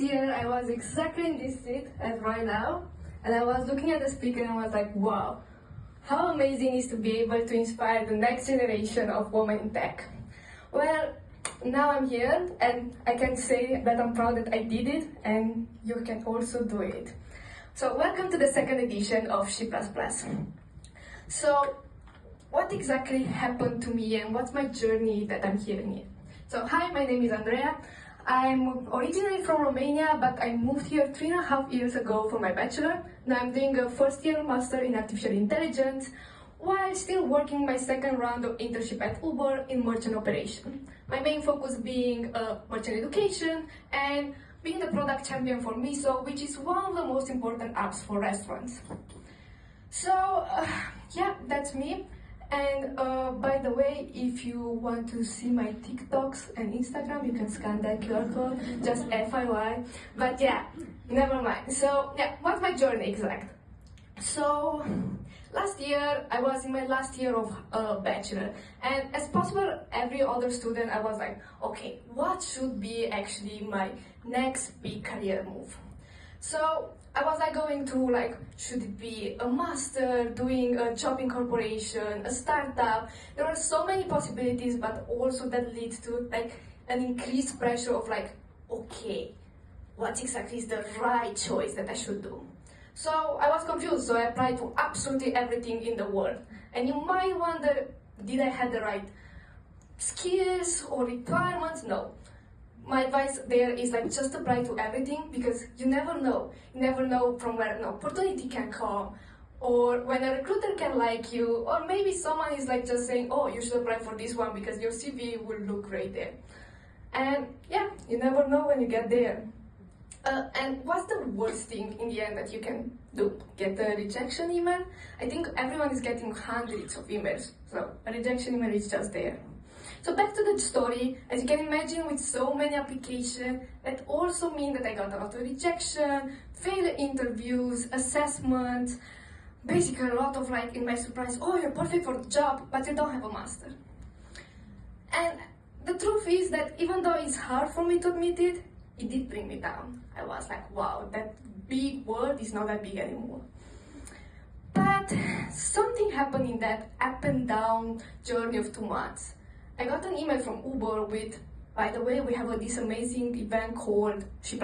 Year I was exactly in this seat as right now, and I was looking at the speaker and I was like, wow, how amazing is to be able to inspire the next generation of women in tech. Well, now I'm here and I can say that I'm proud that I did it, and you can also do it. So welcome to the second edition of She++. So what exactly happened to me and what's my journey that I'm here in? So hi, my name is Andrea. I'm originally from Romania, but I moved here 3.5 years ago for my bachelor. Now I'm doing a first year master in artificial intelligence, while still working my second round of internship at Uber in merchant operation. My main focus being merchant education and being the product champion for Miso, which is one of the most important apps for restaurants. So yeah, that's me. And by the way, if you want to see my TikToks and Instagram, you can scan that QR code, just FYI. But yeah, never mind. So yeah, what's my journey exact? So last year, I was in my last year of bachelor. And as possible, every other student, I was like, okay, what should be actually my next big career move? So I was like going through like, should it be a master, doing a job in corporation, a startup? There are so many possibilities, but also that leads to like an increased pressure of like, okay, what exactly is the right choice that I should do? So I was confused, so I applied to absolutely everything in the world. And you might wonder, did I have the right skills or requirements? No. My advice there is like just apply to everything, because you never know. You never know from where an opportunity can come, or when a recruiter can like you, or maybe someone is like just saying, oh, you should apply for this one because your CV will look great there. And yeah, you never know when you get there. And what's the worst thing in the end that you can do? Get a rejection email? I think everyone is getting hundreds of emails, so a rejection email is just there. So back to the story, as you can imagine, with so many applications, that also means that I got a lot of rejection, failed interviews, assessments, basically a lot of like, in my surprise, oh, you're perfect for the job, but you don't have a master. And the truth is that even though it's hard for me to admit it, it did bring me down. I was like, wow, that big world is not that big anymore. But something happened in that up and down journey of 2 months. I got an email from Uber with, by the way, we have this amazing event called She++.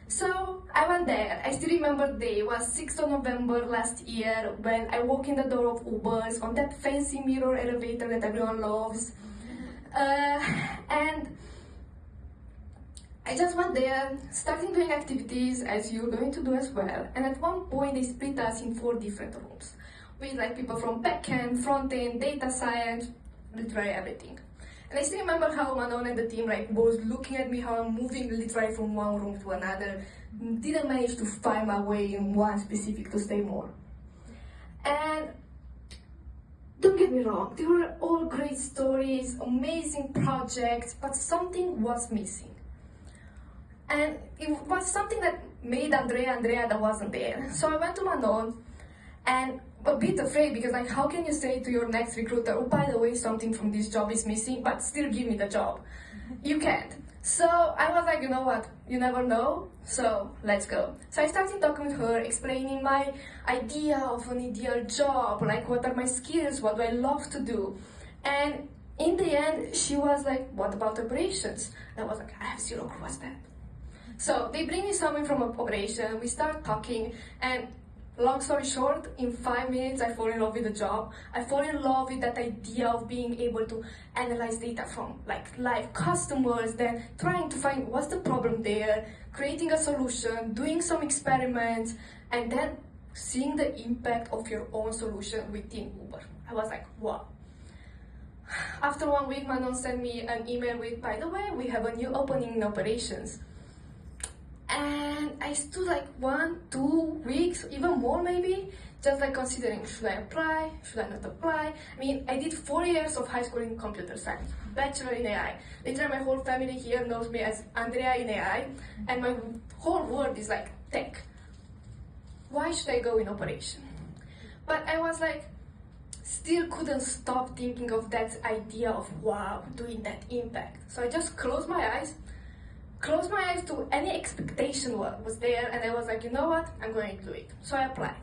So I went there. I still remember the day. It was 6th of November last year when I walked in the door of Uber's on that fancy mirror elevator that everyone loves. And I just went there, starting doing activities as you're going to do as well. And at one point they split us in 4 different rooms with like people from backend, frontend, data science, literally everything. And I still remember how Manon and the team like was looking at me, how I'm moving literally from one room to another. Didn't manage to find my way in one specific to stay more. And don't get me wrong, they were all great stories, amazing projects, but something was missing. And it was something that made Andrea that wasn't there. So I went to Manon and a bit afraid, because like, how can you say to your next recruiter, oh, by the way, something from this job is missing, but still give me the job? You can't. So I was like, you know what, you never know, so let's go. So I started talking with her, explaining my idea of an ideal job, like what are my skills, what do I love to do. And in the end, she was like, what about operations? And I was like, I have zero clue what's that. So they bring me someone from operation, we start talking, and long story short, in 5 minutes, I fall in love with the job. I fall in love with that idea of being able to analyze data from like live customers, then trying to find what's the problem there, creating a solution, doing some experiments, and then seeing the impact of your own solution within Uber. I was like, wow. After 1 week, Manon sent me an email with, by the way, we have a new opening in operations. And I stood like 1, 2 weeks, even more maybe, just like considering, should I apply, should I not apply? I mean, I did 4 years of high school in computer science, bachelor in AI. Literally my whole family here knows me as Andrea in AI, and my whole world is like tech. Why should I go in operation? But I was like, still couldn't stop thinking of that idea of, wow, doing that impact. So I just closed my eyes, close my eyes to any expectation what was there, and I was like, you know what, I'm going to do it. So I applied.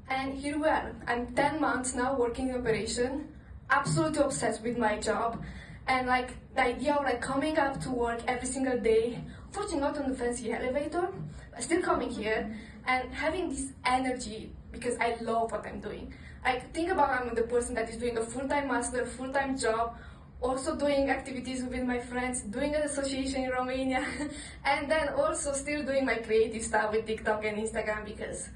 And here we are. I'm 10 months now working in operation, absolutely obsessed with my job. And like the idea of like coming up to work every single day, fortunately not on the fancy elevator, but still coming here and having this energy because I love what I'm doing. Like think about I'm the person that is doing a full-time master, full-time job, also doing activities with my friends, doing an association in Romania, and then also still doing my creative stuff with TikTok and Instagram because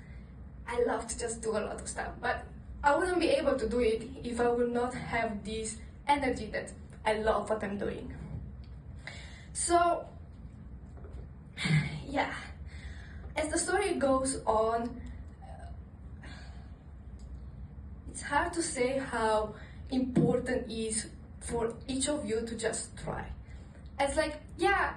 I love to just do a lot of stuff. But I wouldn't be able to do it if I would not have this energy that I love what I'm doing. So, yeah, as the story goes on, it's hard to say how important it is for each of you to just try. It's like, yeah,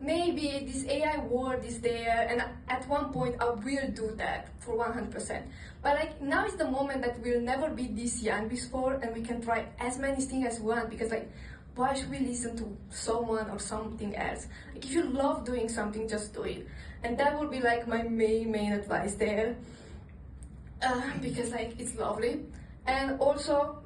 maybe this AI world is there, and at one point I will do that for 100%. But like now is the moment that we'll never be this young before, and we can try as many things as we want, because like, why should we listen to someone or something else? Like if you love doing something, just do it. And that would be like my main advice there, because like it's lovely. And also,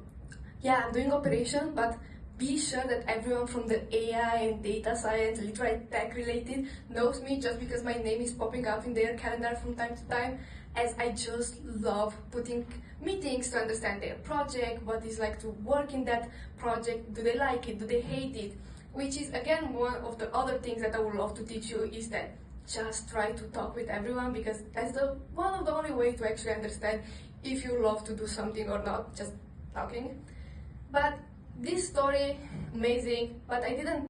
yeah, I'm doing operation, but be sure that everyone from the AI and data science, literally tech related, knows me just because my name is popping up in their calendar from time to time, as I just love putting meetings to understand their project, what it's like to work in that project, do they like it, do they hate it, which is again one of the other things that I would love to teach you, is that just try to talk with everyone, because that's one of the only way to actually understand if you love to do something or not, just talking. But this story, amazing, but I didn't